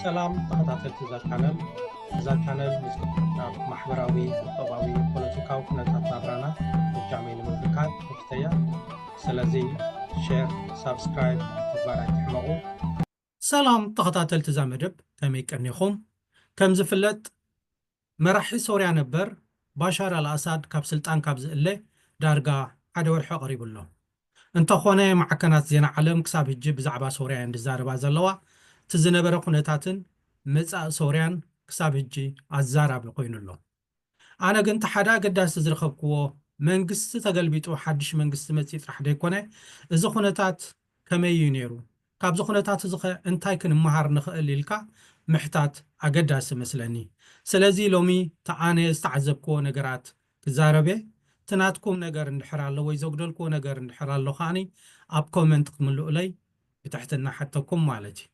سلام تخطاتل تزال كانل نزقنا محبراوي طباوي بوليتيكاو كنتات نابرانا بجامعين مملكات مكتيا سلازي شير سابسكرايب تبارك تحمقو سلام تخطاتل تزامدب كميك أنيخم كم زفلت مراحي سوريا نبر باشار الأساد كاب سلطان كاب زئلي دارقا عدور حق قريب الله انت خواني معكنات زينا علم كساب الجيب زعبا سوريا عند الزاربا زلوا تزنبرا خونتاتن مصا سوريان كساب الجي الزارب لقوين الله انا كنت حدا قداس تزرخبكو منغست تقلبيتو حدش منغست مصي طرح ديكونه اذا خونتات كمي ينيرو كاب زخونتات زخ انتاي كن مهار نخእል ليلكا محتات اقداس مسلني سلازي لومي تعاني استعذبكو نغرات كزاربه تناتكم نجار نحر الله ويزوجدلكم نجار نحر الله خاني أب كومنت كملوا لي بتحتنا حتىكم مالتي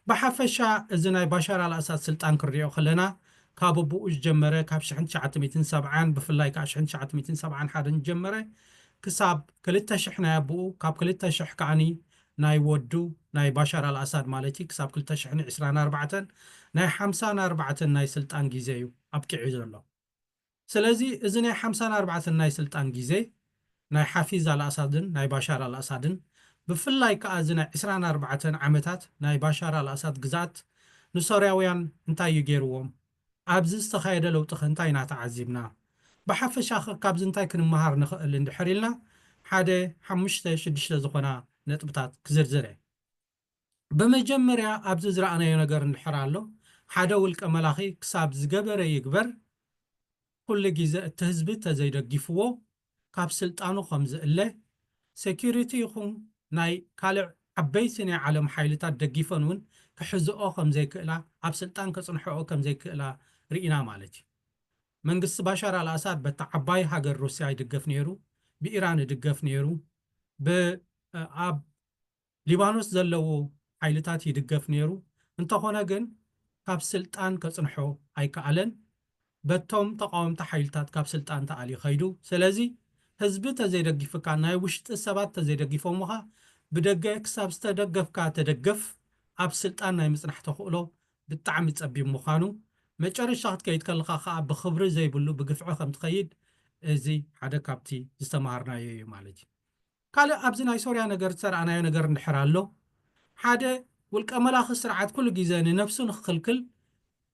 بحفشة إذن بشار على أساس سلطان كريو خلنا كابو بوش جمرة كابش حن شعت 270 بفلاي كاش حن شعت 270 حدا جمرة كساب كلتا شحنا بو كاب كلتا شح كعني ناي ودو ناي بشار على أساس مالتي كساب كلتا شحن 24 ناي 54 ناي سلطان جيزيو أبكي عز الله سلازي إذن 54 ناي سلطان جيزي ناي حافيز على أسادن ناي باشار على أسادن بفلاي كأزنا 24 عامتات ناي باشار على أساد جزات نسورياويان انتاي يجيروهم أبزز تخيل لو تخنتاي ناتعذبنا بحفش آخر كابز انتاي كن مهار اللي ندحريلنا حادي حمشته شدشته زخنا نطبطات كزرزري بمجمريا أبزز رأنا ينقر ندحرالو حدا ولك أملاخي كساب زقبر يقبر كل جزء التهزبت زي دقيفوه كاب سلطانو خمز إله سيكوريتي يخون ناي كالع عبيتني عالم حيلتات دقيفنون كحزقو خمزي كإلا عب سلطان كصنحو كمزي كإلا رئينا مالتي من قص باشار الأساد بتعباي هاجر روسيا يدقف نيرو بإيران يدقف نيرو بأب ليبانوس زلو حيلتات يدقف نيرو انت خونا جن كاب سلطان كصنحو أي كألن بتوم تقاوم تحيلتات كاب سلطان تعالي خيدو سلازي حزب تزيدقف كان وشت السبات تزيدقف ومها بدقة كساب استدقف كاتدقف اب سلطان ناي مصنح تخولو بالطعم تصبي مخانو مجرش شخص كيد كلخا خا بخبره زي بلو بقفعه خم تخيد ازي حدا كابتي استمارنا يي مالتي قال ابزنا سوريا نجر صار انا نجر نحرالو حدا والقملاخ سرعات كل جيزاني نفسه نخلكل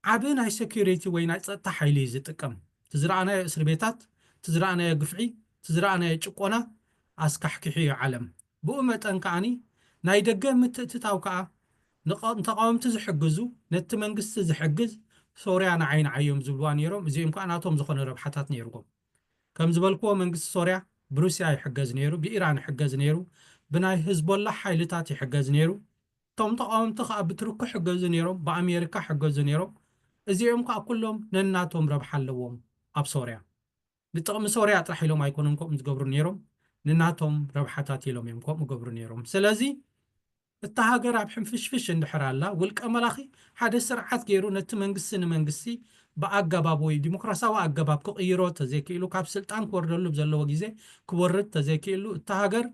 عبين هاي سيكوريتي وين تصطح حيلي زتقم تزرعنا اسر بيتات تزرعنا قفعي تزرعنا ጭቆና اسكحكحي عالم بؤمت انكاني ناي دقه متتاوكا نتقاومت زحجزو نت منغست زحجز سوريا عين عيوم زبوان يروم زيم كاناتهم زخون ربحاتات نيرغم كم زبلكو منغست سوريا بروسيا يحجز نيرو بإيران يحجز نيرو بناي حزب الله حيلتات يحجز نيرو توم تقاومت خا بتركو حجز نيرو بأمريكا حجز نيرو እዚኦም ካ ኩሎም ነናቶም ረብሓ ኣለዎም ኣብ ሶርያ ንጥቕሚ ሶርያ ጥራሕ ኢሎም ኣይኮኑን ከምኡ ዝገብሩ ነይሮም ንናቶም ረብሓታት ኢሎም እዮም ከምኡ ገብሩ ነይሮም ስለዚ እታ ሃገር ኣብ ሕንፍሽፍሽ እንድሕር ኣላ ውልቀ መላኺ ሓደ ስርዓት ገይሩ ነቲ መንግስቲ ንመንግስቲ ብኣገባብ ወይ ዲሞክራሲያዊ ኣገባብ ክቕይሮ ተዘይክኢሉ ካብ ስልጣን ክወርደሉ ዘለዎ ግዜ ክወርድ ተዘይክኢሉ እታ ሃገር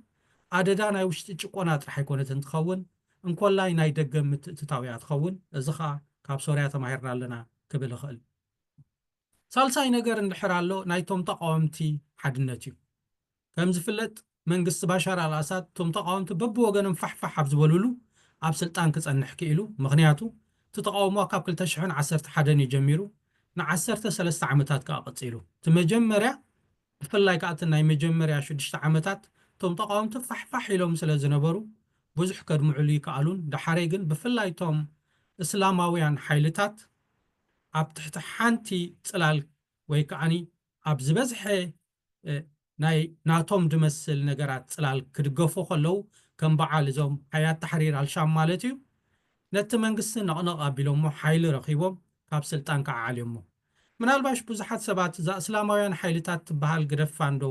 ኣደዳ ናይ ውሽጢ ጭቆና ጥራሕ ኣይኮነትን ትኸውን እንኮላይ ናይ ደገ ምትእትታውያ ትኸውን እዚ ኸኣ ካብ ሶርያ ተማሂርና ኣለና ክብል ይኽእል ሳልሳይ ነገር እንድሕር ኣሎ ናይቶም ተቃወምቲ ሓድነት እዩ ከም ዝፍለጥ መንግስቲ ባሻር አልአሳድ ቶም ተቃወምቲ በብወገኖም ፋሕፋሕ ኣብ ዝበሉሉ ኣብ ስልጣን ክጸንሕ ክኢሉ ምኽንያቱ ተቃውሞ ካብ 2011 ይጀሚሩ ን13 ዓመታት ከቐፂሉ ተመጀመርያ ብፍላይ ከኣት ናይ መጀመርያ 6 ዓመታት ቶም ተቃወምቲ ፋሕፋሕ ኢሎም ስለ ዝነበሩ ብዙሕ ከድምዕሉ ይከኣሉን ዳሓረይ ግን ብፍላይ ቶም እስላማውያን ሓይልታት ኣብ ትሕቲ ሓንቲ ጽላል ወይ ከዓኒ ኣብ ዝበዝሐ ናይ ናቶም ድመስል ነገራት ጽላል ክድገፉ ከለው ከም በዓል እዞም ሓያት ተሕሪር አልሻም ማለት እዩ ነቲ መንግስቲ ነቕነቕ ኣቢሎሞ ሓይሊ ረኺቦም ካብ ስልጣን ከዓልዮሞ ምናልባሽ ብዙሓት ሰባት እዛ እስላማውያን ሓይልታት ትበሃል ግደፋ እንዶ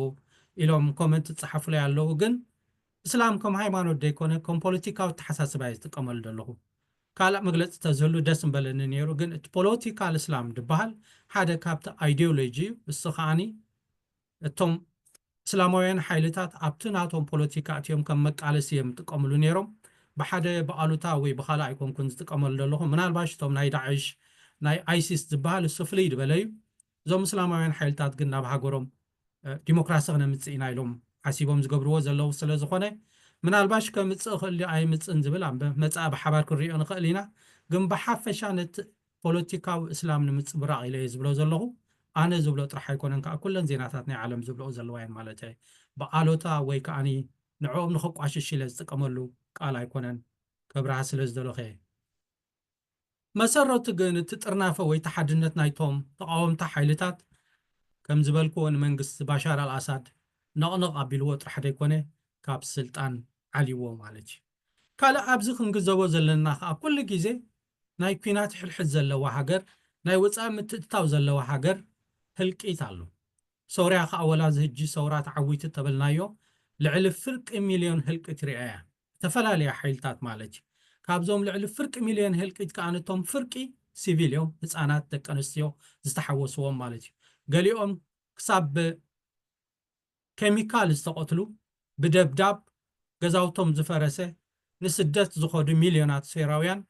ኢሎም ኮመንት ጽሓፉ ላይ ኣለዉ ግን እስላም ከም ሃይማኖት ደይኮነ ከም ፖለቲካዊ ተሓሳስባ ይጥቀመሉ ዘለኹ ካልእ መግለፂ ተዘሉ ደስ እምበለኒ ነይሩ ግን እቲ ፖለቲካል እስላም ድበሃል ሓደ ካብቲ ኣይዲዮሎጂ እሱ ከዓኒ እቶም እስላማውያን ሓይልታት ኣብቲ ናቶም ፖለቲካ እትዮም ከም መቃለሲ እዮም ጥቀምሉ ነይሮም بحدا بقالوتا وي بخالا يكون كنت تقمل لهم من الباش توم ناي داعش ناي ايسيس زبال السفلي دبليو زو مسلماوين حيلتات قلنا بهاجرهم ديمقراسي غنا مصينا يلوم حسيبهم زغبروا زلو سلا زخونه من الباش كمصخ اللي اي مصن زبل ام مصا بحبار كريو نخلينا ግን بحفሻ نت ፖለቲካዊ እስላም ንምጽብራቕ ኢለ ዝብሎ ዘለኹ ኣነ ዝብሎ ጥራሕ ኣይኮነን ከዓ ኩለን ዜናታት ናይ ዓለም ዝብሎ ዘለዋ እየን ማለት እዩ በኣሎታ ወይ ከዓኒ ንዕኦም ንኸቋሽሽ ኢለ ዝጥቀመሉ ቃል ኣይኮነን ከብርሃ ስለ ዝደለኸ መሰረቱ ግን እቲ ጥርናፈ ወይ ተሓድነት ናይቶም ተቃወምቲ ሓይልታት ከም ዝበልክዎ ንመንግስቲ ባሻር አልአሳድ ነቕነቕ ኣቢልዎ ጥራሕ ደይኮነ ካብ ስልጣን ዓልይዎ ማለት እዩ ካልእ ኣብዚ ክንግዘቦ ዘለና ከዓ ኩሉ ግዜ ናይ ኩናት ሕልሕት ዘለዋ ሃገር ናይ ወፃኢ ምትእትታው ዘለዋ ሃገር ህልቂት ኣሎ ሶርያ ከዓ ወላ ዝህጂ ሰውራት ዓዊት ተበልናዮ ልዕሊ ፍርቂ ሚልዮን ህልቂት ርአያ ተፈላለየ ሓይልታት ማለት እዩ ካብዞም ልዕሊ ፍርቂ ሚልዮን ህልቂት ከዓ ነቶም ፍርቂ ሲቪልዮም ህፃናት ደቂ ኣንስትዮ ዝተሓወስዎም ማለት እዩ ገሊኦም ክሳብ ኬሚካል ዝተቆትሉ ብደብዳብ ገዛውቶም ዝፈረሰ ንስደት ዝኸዱ ሚልዮናት ሴራውያን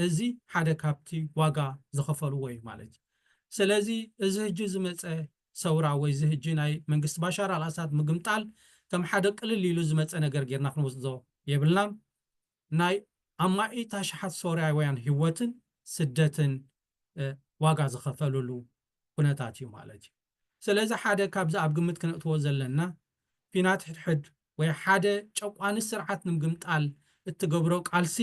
እዚ ሓደ ካብቲ ዋጋ ዝኸፈልዎ እዩ ማለት እዩ ስለዚ እዚ ሕጂ ዝመፀ ሰውራ ወይ እዚ ሕጂ ናይ መንግስቲ ባሻር አልአሳድ ምግምጣል ከም ሓደ ቅልል ኢሉ ዝመፀ ነገር ጌርና ክንወስዶ የብልናን ናይ ኣማኢታ ሽሓት ሶርያውያን ህይወትን ስደትን ዋጋ ዝኸፈልሉ ኩነታት እዩ ማለት እዩ ስለዚ ሓደ ካብዚ ኣብ ግምት ክነእትዎ ዘለና ፊናት ሕድሕድ ወይ ሓደ ጨቋኒ ስርዓት ንምግምጣል እትገብሮ ቃልሲ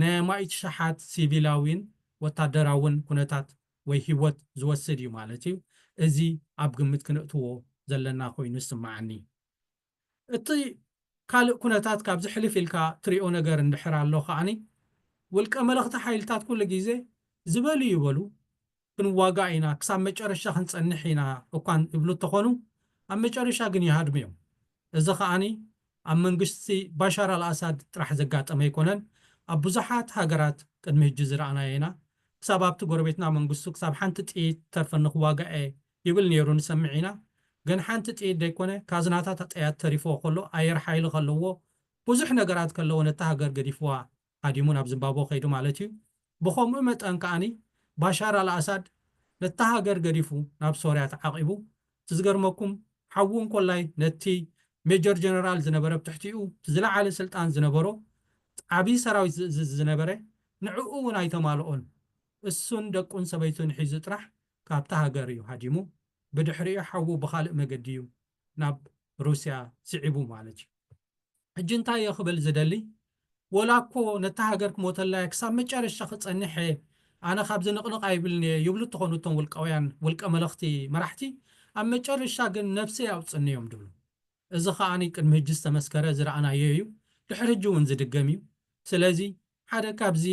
ናይ ኣማኢት ሽሓት ሲቪላዊን ወታደራውን ኩነታት ወይ ህይወት ዝወስድ እዩ ማለት እዩ እዚ ኣብ ግምት ክነእትዎ ዘለና ኮይኑ ይስማዓኒ እቲ ካልእ ኩነታት ካብ ዝሕልፍ ኢልካ ትሪኦ ነገር እንድሕር ኣሎ ከዓኒ ውልቀ መለኽቲ ሓይልታት ኩሉ ግዜ ዝበሉ ይበሉ ክንዋጋ ኢና ክሳብ መጨረሻ ክንፀንሕ ኢና እኳን ይብሉ ተኾኑ ኣብ መጨረሻ ግን ይሃድሙ እዮም እዚ ከዓኒ ኣብ መንግስቲ ባሻር አልአሳድ ጥራሕ ዘጋጠመ ኣይኮነን ኣብ ብዙሓት ሃገራት ቅድሚ ሕጂ ዝረኣናዮ ኢና ክሳብ ኣብቲ ጎረቤትና መንግስቱ ክሳብ ሓንቲ ጥይት ተርፈኒ ክዋግአ ይብል ነይሩ ንሰምዕ ኢና ግን ሓንቲ ጥይት ደይኮነ ካዝናታት ኣጠያት ተሪፍዎ ከሎ ኣየር ሓይሊ ከለዎ ብዙሕ ነገራት ከለዎ ነታ ሃገር ገዲፍዋ ሃዲሙ ናብ ዚምባብዌ ከይዱ ማለት እዩ ብኸምኡ መጠን ከዓኒ ባሻር አልአሳድ ነታ ሃገር ገዲፉ ናብ ሶርያ ተዓቂቡ ትዝገርመኩም ሓውን ኮላይ ነቲ ሜጀር ጀነራል ዝነበረ ብትሕቲኡ ዝለዓለ ስልጣን ዝነበሮ ዓብይ ሰራዊት ዝነበረ ንዕኡ እውን ኣይተማልኦን እሱን ደቁን ሰበይቱን ሒዙ ጥራሕ ካብታ ሃገር እዩ ሃዲሙ ብድሕሪኡ ሓዉ ብካልእ መገዲ እዩ ናብ ሩስያ ስዒቡ ማለት እዩ ሕጂ እንታይ እዮ ክብል ዝደሊ ወላኮ ነታ ሃገር ክሞተላያ ክሳብ መጨረሻ ክፀንሐ ኣነ ካብዚ ንቕንቕ ኣይብልኒ ይብሉ እትኾኑ እቶም ውልቃውያን ውልቀ መለኽቲ መራሕቲ ኣብ መጨረሻ ግን ነፍሰይ ኣውፅኒ እዮም ድብሉ እዚ ከዓኒ ቅድሚ ሕጂ ዝተመስከረ ዝረኣናዮ እዩ ድሕሪ ሕጂ እውን ዝድገም እዩ ስለዚ ሓደ ካብዚ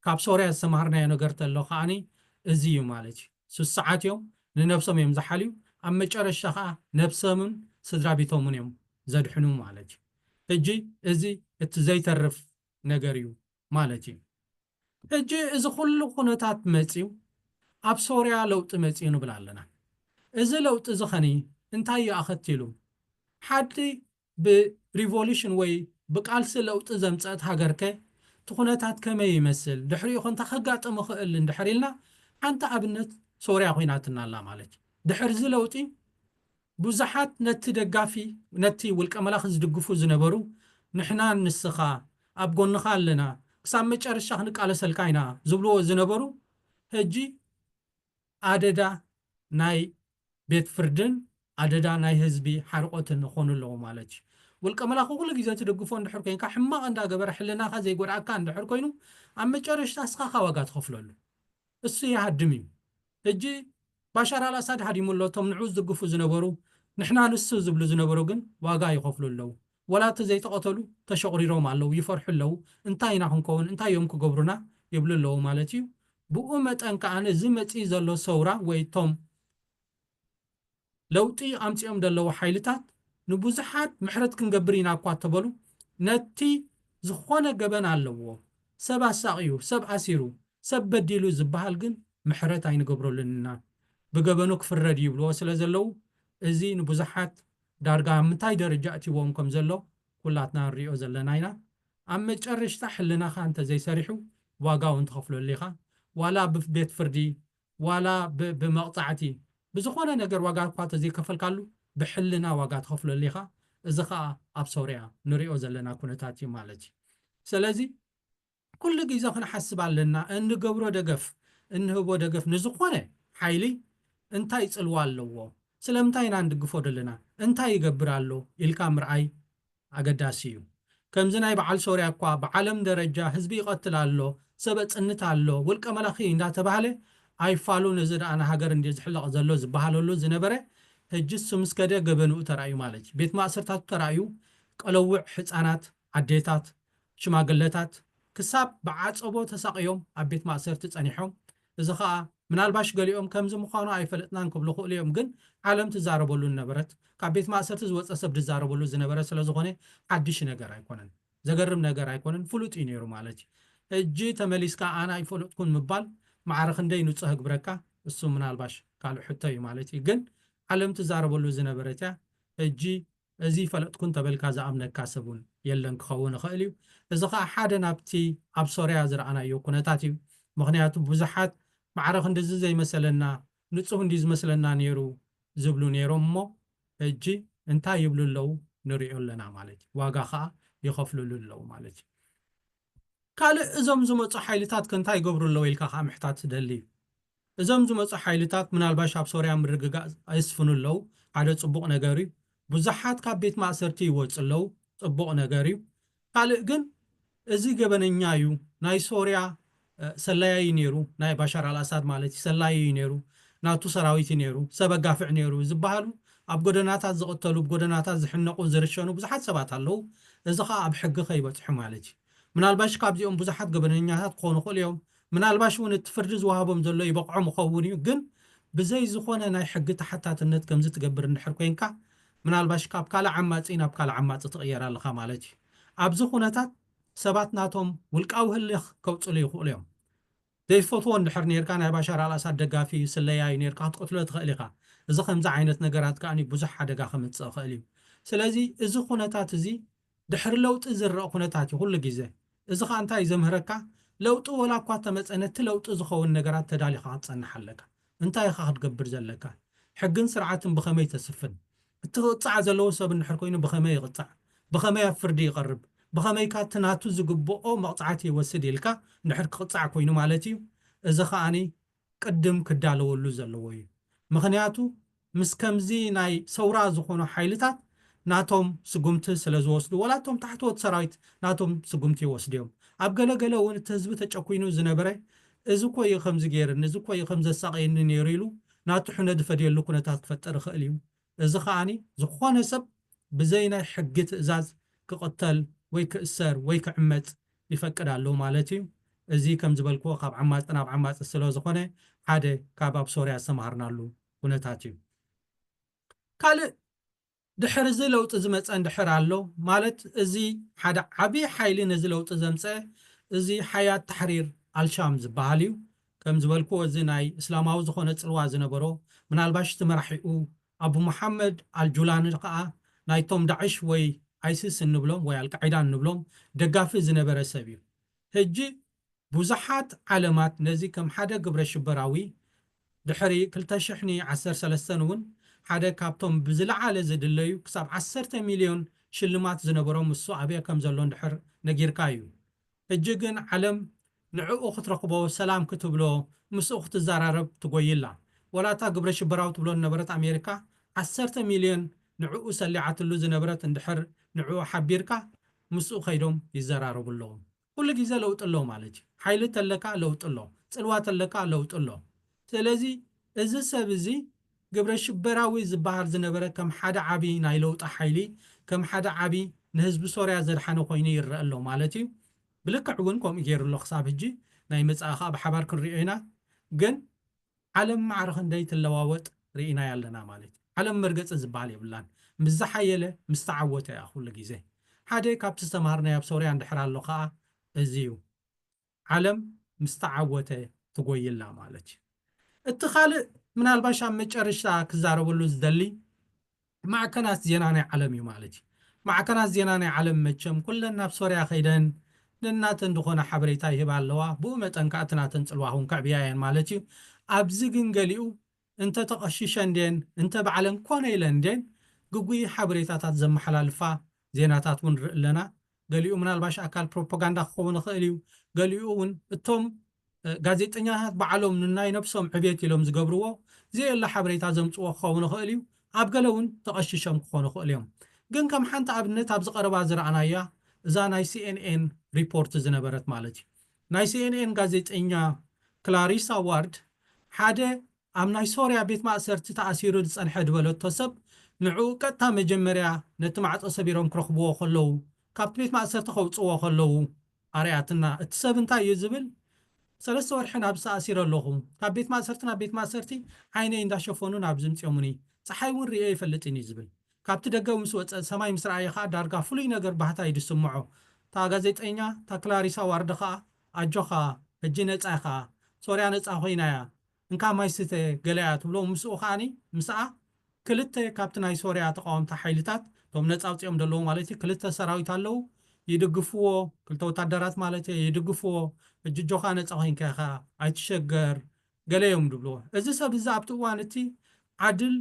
ካብ ሶርያ ዝተማሃርናዮ ነገር ተሎ ከዓኒ እዚ እዩ ማለት እዩ ስስዓት እዮም ንነብሶም እዮም ዝሓልዩ ኣብ መጨረሻ ከዓ ነብሶምን ስድራ ቤቶምን እዮም ዘድሕኑ ማለት እዩ ሕጂ እዚ እቲ ዘይተርፍ ነገር እዩ ማለት እዩ ሕጂ እዚ ኩሉ ኩነታት መፂኡ ኣብ ሶርያ ለውጢ መፂኡ ንብል ኣለና እዚ ለውጢ እዚ ኸኒ እንታይ እዩ ኣኸቲሉ ሓዲ ብሪቮሉሽን ወይ ብቃልሲ ለውጢ ዘምፀት ሃገርከ እቲ ኩነታት ከመይ ይመስል ድሕሪኡ ኮንታ ከጋጥም ክእል እንድሕር ኢልና ሓንቲ ኣብነት ሶርያ ኮይናትና ኣላ ማለት እዩ ድሕሪ እዚ ለውጢ ብዙሓት ነቲ ደጋፊ ነቲ ውልቀ መላኽ ዝድግፉ ዝነበሩ ንሕና ንስኻ ኣብ ጎንኻ ኣለና ክሳብ መጨረሻ ክንቃለሰልካ ኢና ዝብልዎ ዝነበሩ ሕጂ ኣደዳ ናይ ቤት ፍርድን ኣደዳ ናይ ህዝቢ ሓርቆትን ክኾኑ ኣለዎ ማለት እዩ ውልቀ መላኽ ኩሉ ግዜ ትድግፎ እንድሕር ኮይንካ ሕማቕ እንዳገበረ ሕልናኻ ዘይጎድኣካ እንድሕር ኮይኑ ኣብ መጨረሻ እስኻ ዋጋ ትኸፍለሉ እሱ ይሃድም እዩ ሕጂ ባሻር አልአሳድ ሃዲሙሎ እቶም ንዑ ዝድግፉ ዝነበሩ ንሕና ንሱ ዝብሉ ዝነበሩ ግን ዋጋ ይኸፍሉ ኣለዉ ወላ ዘይተቐተሉ ተሸቑሪሮም ኣለዉ ይፈርሑ ኣለዉ እንታይ ኢና ክንከውን እንታይ እዮም ክገብሩና ይብሉ ኣለዉ ማለት እዩ ብኡ መጠን ከዓነ እዚ መፂእ ዘሎ ሰውራ ወይ ቶም ለውጢ ኣምፂኦም ዘለዉ ሓይልታት ንብዙሓት ምሕረት ክንገብር ኢና እኳ ተበሉ ነቲ ዝኾነ ገበን ኣለዎ ሰብ ኣሳቂዩ ሰብ ኣሲሩ ሰብ በዲሉ ዝበሃል ግን ምሕረት ኣይንገብረሉንና ብገበኑ ክፍረድ ይብልዎ ስለ ዘለዉ እዚ ንብዙሓት ዳርጋ ምንታይ ደረጃ እትዎም ከም ዘሎ ኩላትና ንሪኦ ዘለና ኢና أما تشرشتا حلنا خان تزي سريحو واقاو انتخفلو الليخا ولا ببيت فردي ولا بمقطعتي بزخونا نقر واقا قوات زي كفل كالو بحلنا واقا تخفلو الليخا إذا خا أبصوريا نريو زلنا كونتاتي مالتي سلازي كل جيزة خنا حسب علينا إن قبرو دقف إن هو دقف نزخونا حيلي انتاي تسألوالو سلامتاي ناندقفو دلنا انتاي يقبرالو إلكام رأي أقداسيو كم زناي بعال سوريا كوا بعالم درجة حزبي قتل الله سبت انت الله ولك ملاخي اندا تبعله اي فالو نزد انا هاجر اندي زحلق زلو زبحالو له زنبره هجس مسكده غبنو ترايو مالج بيت ماسرتات ترايو قلوع حصانات عديتات شماغلتات كساب بعصبو تساقيوم ابيت ماسرت تصنيحهم اذا خا منالباش قاليوم كم زمخانو اي فلطنان كبلو خوليوم جن عالم تزاربولو نبرت كابيت ماسرت زوص سب تزاربولو زنبره سلازغونه حدش ነገር አይኮነን ዘገርም ነገር አይኮነን ፍሉጥ ይነሩ ማለት እጂ ተመሊስካ አና ይፈሉጥኩን ምባል ማዕረኽ እንደይ ንጹህ ግብረካ እሱ ምናልባሽ ካል ሕተይ ማለት ግን ዓለም ተዛረበሉ ዝነበረታ እጂ እዚ ፈለጥኩን ተበልካ ዘአምነካ ሰቡን የለን ክኸውን ኽእል እዩ እዚ ኸ ሓደ ናብቲ ኣብ ሶርያ ዝረአናዮ ኩነታት እዩ ምክንያቱ ብዙሓት ማዕረኽ እንደዚ ዘይመሰለና ንጹህ እንዲ ዝመስለና ነይሩ ዝብሉ ነይሮም እሞ እጂ እንታይ ይብሉ ኣለው نريو لنا مالك واقع خا يخفلوا له مالك قال ازم زمص حيلتات كنتاي يقبروا له يلكا خا محتات دلي ازم زمص حيلتات من الباشاب سوريا مرغغا يسفنوا له على صبوق نغاري بزحات كاب بيت ماسرتي يوصلو صبوق نغاري قال جن ازي غبننيايو ناي سوريا سلاي نيرو ناي بشار الاسد مالتي سلاي نيرو ناتو سراويت نيرو سبغافع نيرو زبالو ኣብ ጎደናታት ዝቕተሉ ጎደናታት ዝሕነቁ ዝርሸኑ ብዙሓት ሰባት ኣለው እዚ ኸ ኣብ ሕጊ ኸይበፅሑ ማለት እዩ ምናልባሽ ካብዚኦም ብዙሓት ገበነኛታት ክኾኑ ክእሉ እዮም ምናልባሽ እውን እቲ ፍርዲ ዝወሃቦም ዘሎ ይበቕዖም ክኸውን እዩ ግን ብዘይ ዝኾነ ናይ ሕጊ ተሓታትነት ከምዚ ትገብር እንድሕር ኮንካ ምናልባሽ ካብ ካልእ ዓማፂ ናብ ካልእ ዓማፂ ትቕየር ኣለኻ ማለት እዩ ኣብዚ ኩነታት ሰባት ናቶም ውልቃዊ ህልኽ ከውፅሉ ይኽእሉ እዮም ዘይፈትዎ እንድሕር ነርካ ናይ ባሻር አልአሳድ ደጋፊ ስለያይ ነርካ ክትቆትሎ ትኽእል ኢኻ እዚ ከምዚ ዓይነት ነገራት ከዓኒ ብዙሕ ሓደጋ ከምፅእ ክእል እዩ ስለዚ እዚ ኩነታት እዚ ድሕሪ ለውጢ ዝረአ ኩነታት እዩ ኩሉ ግዜ እዚ ከዓ እንታይ ዘምህረካ ለውጢ ወላ እኳ ተመፀነ እቲ ለውጢ ዝኸውን ነገራት ተዳሊኻ ክትፀንሕ ኣለካ እንታይ ኢኻ ክትገብር ዘለካ ሕግን ስርዓትን ብኸመይ ተስፍን እቲ ቅፃዕ ዘለዎ ሰብ እንድሕር ኮይኑ ብኸመይ ይቕፃዕ ብኸመይ ኣብ ፍርዲ ይቐርብ بخمي كات تناتو زقبو مقطعاتي وسد إلكا نحر قطع كوينو مالتي إذا خاني قدم كدالو ولو زلوي مخنياتو مسكمزي ناي سورا زخونو حيلتات ناتوم سقمت سلازوسدو ولا توم تحتو تسرايت ناتوم سقمتي وسديوم أبقلا قلا وين تهزبت تشاكوينو زنبري إذا كوي خمز غيرن إذا كوي خمز ساقين نيريلو ناتو حنا دفديلو كنتات فتر خاليو إذا خاني زخونه سب بزينا حقت إزاز كقتل ويك السر ويك عمت يفكر له مالتي ازي كم زبلكو خاب عمات انا بعمات السلو زخونه حاده كاباب سوريا سمارنا له ونتاتي قال دحر زي لوط زمص اندحر الله مالت ازي حدا عبي حيل نزل لوط زمصه ازي حياه تحرير الشام زباليو كم زبلكو ازي ناي اسلاماو زخونه صلوا زنبرو منالباش تمرحيو ابو محمد الجولاني قا نايتوم داعش وي ايسيس نبلوم ويا القاعده نبلوم دغافي زنبره سبيو هجي بوزحات علامات نزي كم حدا قبر شبراوي دحري كلتا شحني 13 سنون حدا كابتوم بزلعاله زدليو كساب 10 مليون شلمات زنبروم مسو ابيا كم زلون دحر نغيركايو هجي كن علم نعو خطرقبو سلام كتبلو مسو خت زرارب تقويلا ولا تا قبر شبراو تبلو نبرت امريكا 10 مليون نعو سلعات اللو زنبرت اندحر نعو حبيركا مسو خيدوم يزرارب اللهم كل جزء لوط الله مالك حيلة لك لوط الله صلوات لك لوط الله سلازي إذا سبزي قبل شبراوي زبار زنبرة كم حدا عبي ناي لوط حيلي كم حدا عبي نهزب سوريا زرحانو خويني يرى الله مالتي بلك عونكم يجير الله خصاب هجي ناي مصاخا بحبار كن رينا جن علم معرخن ديت اللواوط رينا يالنا مالتي علم مرقص زبالي بلان مزحيله مستعوته يا كل جزء حدا كاب تستمرنا يا بسوريا عند حرال لقاء ازيو علم مستعوته تقويلا مالك اتخال من الباشا مجرشتا كزاربولو زدلي مع كناس زيناني علمي مالك معكنا زيناني عالم مجم كلنا بسوريا خيدن لناتن دخونا حبريتا يهبا اللوا بومت انكاتنا تنسلواهم كعبياين مالتي ابزيقن قليو انت تقشيشن دين انت بعلن كون ايلن دين قوي حبريتا تاتزم حلالفا زيناتات ونرق لنا قليو من الباش اكال بروباغاندا خوون خيليو قليو ون التوم ጋዜጠኛታት ባዕሎም ንናይ ነብሶም ዕብየት ኢሎም ዝገብርዎ ዘየላ ሓበሬታ ዘምፅዎ ክኸውን ይኽእል እዩ ኣብ ገለ እውን ተቐሽሾም ክኾኑ ይኽእል እዮም ግን ከም ሓንቲ ኣብነት ኣብ ዝቐረባ ዝረኣናያ እዛ ናይ ሲኤንኤን ሪፖርት ዝነበረት ማለት እዩ ናይ ሲኤንኤን ጋዜጠኛ ክላሪሳ ዋርድ ሓደ ኣብ ናይ ሶርያ ቤት ማእሰርቲ ተኣሲሩ ዝፀንሐ ድበለቶ ሰብ ንዕኡ ቀጥታ መጀመርያ ነቲ ማዕፆ ሰቢሮም ክረኽብዎ ከለዉ ካብቲ ቤት ማእሰርቲ ከውፅዎ ከለዉ ኣርያትና እቲ ሰብ እንታይ እዩ ዝብል ሰለስተ ወርሒ ናብ ዝተኣሲረ ኣለኹ ካብ ቤት ማእሰርቲ ናብ ቤት ማእሰርቲ ዓይነይ እንዳሸፈኑ ናብ ዝምፅኦሙኒ ፀሓይ እውን ርአ ይፈልጥን እዩ ዝብል ካብቲ ደገ ምስ ወፀ ሰማይ ምስ ረኣየ ከዓ ዳርጋ ፍሉይ ነገር ባህታ እዩ ዝስምዖ እታ ጋዜጠኛ እታ ክላሪሳ ዋርድ ከዓ ኣጆኻ ሕጂ ነፃ ኢኻ ሶርያ ነፃ ኮይናያ እንካ ማይ ስተ ገለያ ትብሎ ምስኡ ከዓኒ ምስኣ ክልተ ካብቲ ናይ ሶርያ ተቃወምቲ ሓይልታት እቶም ነፃ ውፅኦም ዘለዉ ማለት እዩ ክልተ ሰራዊት ኣለዉ ይድግፍዎ ክልተ ወታደራት ማለት ይድግፍዎ እጅጆኻ ነፃ ኮይንካ ኢኻ ኣይትሸገር ገለዮም ድብልዎ እዚ ሰብ እዚ ኣብቲ እዋን እቲ ዓድል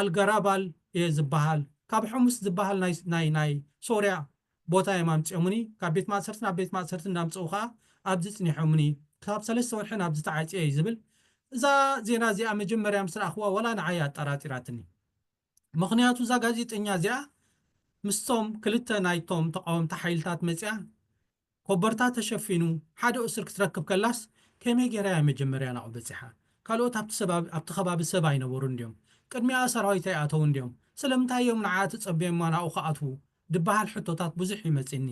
ኣልገራባል እየ ዝበሃል ካብ ሕሙስ ዝበሃል ናይ ሶርያ ቦታ እዮም ኣምፅኦሙኒ ካብ ቤት ማእሰርቲ ናብ ቤት ማእሰርቲ እንዳምፅኡ ከዓ ኣብዚ ፅኒሖሙኒ ካብ 3 ወርሒ ናብ ዝተዓፅየ እዩ ዝብል እዛ ዜና እዚኣ መጀመርያ ምስ ረኣኽዋ ወላ ንዓይ ኣጠራጢራትኒ ምክንያቱ እዛ ጋዜጠኛ እዚኣ ምስቶም ክልተ ናይቶም ተቃወምቲ ሓይልታት መፅያ ኮበርታ ተሸፊኑ ሓደ እስር ክትረክብ ከላስ ከመይ ጌራ መጀመርያ ናብኡ በፂሓ ካልኦት ኣብቲ ከባቢ ሰብ ኣይነበሩን ድዮም ቅድሚኣ ሰራዊት ኣይኣተውን እንዲዮም ስለምንታይ እዮም ንዓያት ፀቢዮም ናብኡ ከኣትዉ ድበሃል ሕቶታት ብዙሕ ይመፅኒ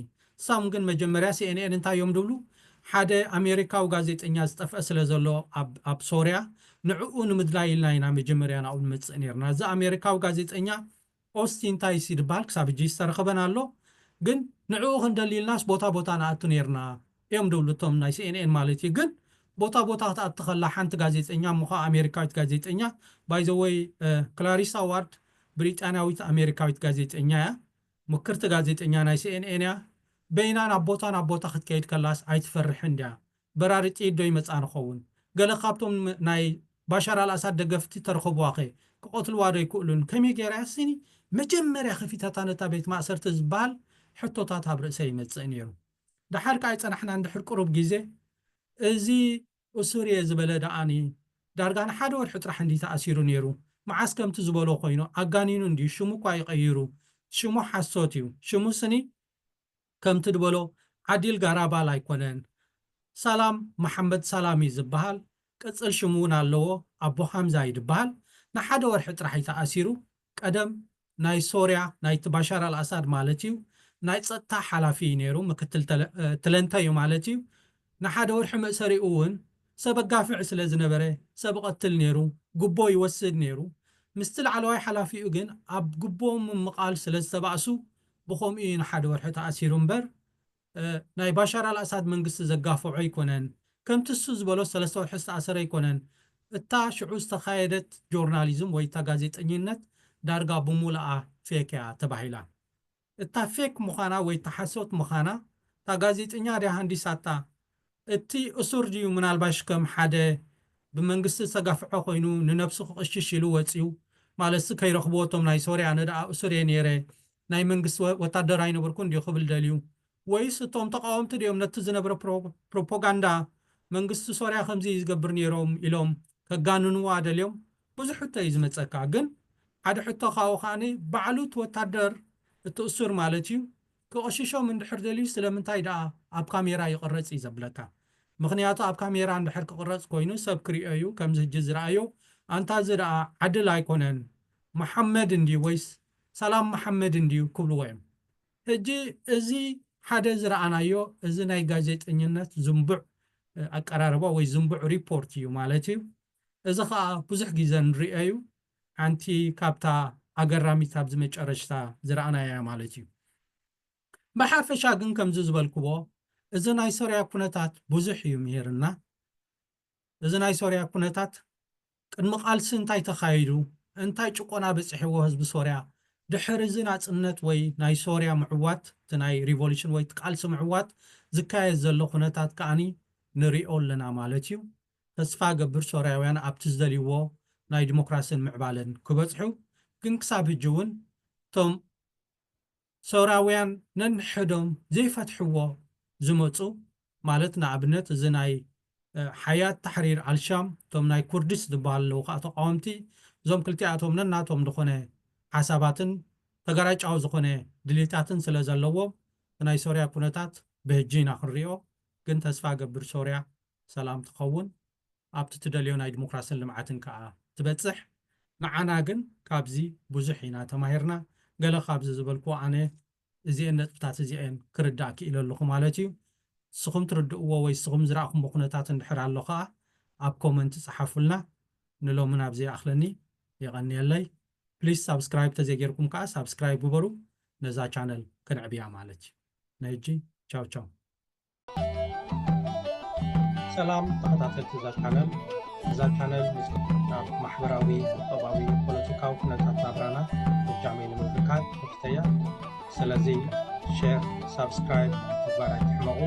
ሳም ግን መጀመርያ ሲኤንኤን እንታይ እዮም ድብሉ ሓደ ኣሜሪካዊ ጋዜጠኛ ዝጠፍአ ስለ ዘሎ ኣብ ሶርያ ንዕኡ ንምድላይ ኢልና ኢና መጀመርያ ናብኡ ንመፅእ ነርና እዚ ኣሜሪካዊ ጋዜጠኛ ኦስቲን ታይሲ ድበሃል ክሳብ ሕጂ ዝተረኸበና ኣሎ ግን ንዕኡ ክንደሊልናስ ቦታ ቦታ ንኣቱ ነርና እዮም ድብሉ እቶም ናይ ሲኤንኤን ማለት እዩ ግን ቦታ ቦታ ክትኣቱ ከላ ሓንቲ ጋዜጠኛ እሞ ኣሜሪካዊት ጋዜጠኛ ባይዘወይ ክላሪሳ ዋርድ ብሪጣንያዊት ኣሜሪካዊት ጋዜጠኛ እያ ምክርቲ ጋዜጠኛ ናይ ሲኤንኤን እያ በይና ናብ ቦታ ክትከይድ ከላስ ኣይትፈርሕን ድያ በራርጢ ዶ ይመፃ ንኸውን ገለ ካብቶም ናይ ባሻር አልአሳድ ደገፍቲ ተረኸብዋኸ ክቆትልዋ ዶ ይክእሉን ከመይ ጌራ ያስኒ መጀመርያ ከፊታታ ነታ ቤት ማእሰርቲ ዝበሃል ሕቶታት ኣብ ርእሰይ ይመፅእ ነይሩ ድሓር ከዓ ይፀናሕና እንድሕር ቁሩብ ግዜ እዚ እሱር እየ ዝበለ ደኣኒ ዳርጋ ንሓደ ወርሒ ጥራሕ እንዲ ተኣሲሩ ነይሩ መዓስ ከምቲ ዝበሎ ኮይኑ ኣጋኒኑ እንዲ ሽሙ እኳ ይቀይሩ ሽሙ ሓሶት እዩ ሽሙ ስኒ ከምቲ ድበሎ ዓዲል ጋራባል ኣይኮነን ሰላም መሐመድ ሰላሚ ዝበሃል ቅፅል ሽሙ እውን ኣለዎ ኣቦ ሓምዛ ይድበሃል ንሓደ ወርሒ ጥራሕ ተኣሲሩ ቀደም ናይ ሶርያ ናይቲ ባሻር አልአሳድ ማለት እዩ ናይ ፀጥታ ሓላፊ ነይሩ ምክትል ትለንተ እዩ ማለት እዩ ንሓደ ወርሒ መእሰሪኡ እውን ሰብ ኣጋፍዕ ስለ ዝነበረ ሰብ ቀትል ነይሩ ጉቦ ይወስድ ነይሩ ምስቲ ላዕለዋይ ሓላፊኡ ግን ኣብ ጉቦም ምቃል ስለ ዝተባእሱ ብኸምኡ እዩ ንሓደ ወርሒ ተኣሲሩ እምበር ናይ ባሻር አልአሳድ መንግስቲ ዘጋፍዖ ኣይኮነን ከምቲ እሱ ዝበሎ 3 ወርሒ ዝተኣሰረ ኣይኮነን እታ ሽዑ ዝተኻየደት ጆርናሊዝም ወይ እታ ጋዜጠኝነት ዳርጋ ብሙሉኣ ፌክ እያ ተባሂላ እታ ፌክ ምዃና ወይ እታ ሓሶት ምዃና እታ ጋዜጠኛ ድያ ሃንዲሳታ እቲ እሱር ድዩ ምናልባሽ ከም ሓደ ብመንግስቲ ዝተጋፍዖ ኮይኑ ንነብሱ ክቅሽሽ ኢሉ ወፂኡ ማለትሲ ከይረኽብዎቶም ናይ ሶርያ ነድኣ እሱር እየ ነይረ ናይ መንግስቲ ወታደር ኣይነበርኩ እንዲዩ ክብል ደልዩ ወይስ እቶም ተቃወምቲ ድዮም ነቲ ዝነበረ ፕሮፓጋንዳ መንግስቲ ሶርያ ከምዚ ዝገብር ነይሮም ኢሎም ከጋንንዋ ደልዮም ብዙሕ ሕቶ እዩ ዝመፀካ ግን ሓደ ሕቶ ካብኡ ከዓኒ ባዕሉት ወታደር እቲ እሱር ማለት እዩ ክቅሽሾም እንድሕር ደልዩ ስለምንታይ ደኣ ኣብ ካሜራ ይቕረፅ እዩ ዘብለካ ምክንያቱ ኣብ ካሜራ እንድሕር ክቕረፅ ኮይኑ ሰብ ክሪኦ እዩ ከምዚ ሕጂ ዝረኣዮ ኣንታ እዚ ደኣ ዓድል ኣይኮነን መሐመድ እንድዩ ወይስ ሰላም መሐመድ እንድዩ ክብልዎ እዮም ሕጂ እዚ ሓደ ዝረኣናዮ እዚ ናይ ጋዜጠኝነት ዝንቡዕ ኣቀራርባ ወይ ዝንቡዕ ሪፖርት እዩ ማለት እዩ እዚ ከዓ ብዙሕ ግዜ ንሪኦ እዩ ሓንቲ ካብታ ኣገራሚት ኣብዚ መጨረሽታ ዝረኣናያ ማለት እዩ ብሓፈሻ ግን ከምዚ ዝበልክዎ እዚ ናይ ሶርያ ኩነታት ብዙሕ እዩ ምሄርና እዚ ናይ ሶርያ ኩነታት ቅድሚ ቃልሲ እንታይ ተኻይዱ እንታይ ጭቆና በፂሕዎ ህዝቢ ሶርያ ድሕሪ እዚ ናጽነት ወይ ናይ ሶርያ ምዕዋት እቲ ናይ ሪቮሉሽን ወይ ቃልሲ ምዕዋት ዝካየድ ዘሎ ኩነታት ከዓኒ ንሪኦ ኣለና ማለት እዩ ተስፋ ገብር ሶርያውያን ኣብቲ ዝደልይዎ ናይ ዲሞክራሲን ምዕባለን ክበጽሑ ግን ክሳብ ሕጂ እውን እቶም ሶርያውያን ነንሕዶም ዘይፈትሕዎ ዝመፁ ማለት ንኣብነት እዚ ናይ ሓያት ተሕሪር ኣልሻም እቶም ናይ ኩርድስ ዝበሃሉ ኣለዉ ከዓ ተቃወምቲ እዞም ክልቲኣቶም ነናቶም ዝኾነ ሓሳባትን ተጋራጫዊ ዝኾነ ድሌታትን ስለ ዘለዎም ናይ ሶርያ ኩነታት ብሕጂ ኢና ክንሪኦ ግን ተስፋ ገብር ሶርያ ሰላም ትኸውን ኣብቲ ትደልዮ ናይ ዲሞክራሲን ልምዓትን ከዓ ትበጽሕ ንዓና ግን ካብዚ ብዙሕ ኢና ተማሂርና ገለ ካብዚ ዝበልክዎ ኣነ እዚአን ነጥብታት እዚአን ክርዳእ ክኢለ ኣለኹ ማለት እዩ ንስኹም ትርድእዎ ወይ ንስኹም ዝረኣኹምዎ ኩነታት እንድሕር ኣሎ ከዓ ኣብ ኮመንት ፀሓፉልና ንሎሚ ናብዚ ኣኽለኒ ይቐኒየለይ ፕሊዝ ሳብስክራይብ ተዘይጌርኩም ከዓ ሳብስክራይብ ግበሩ ነዛ ቻነል ክንዕብያ ማለት እዩ ነጂ ቻው ቻው ሰላም ተኸታተልቲ እዛ ቻነል ናብ ማሕበራዊ ቁጠባዊ ፖለቲካዊ ኩነታት ናብራና ብጃመይ ንምምልካት ክፍተያ ስለዚ ሼር ሳብስክራይብ ምግባር ኣይትሕመቑ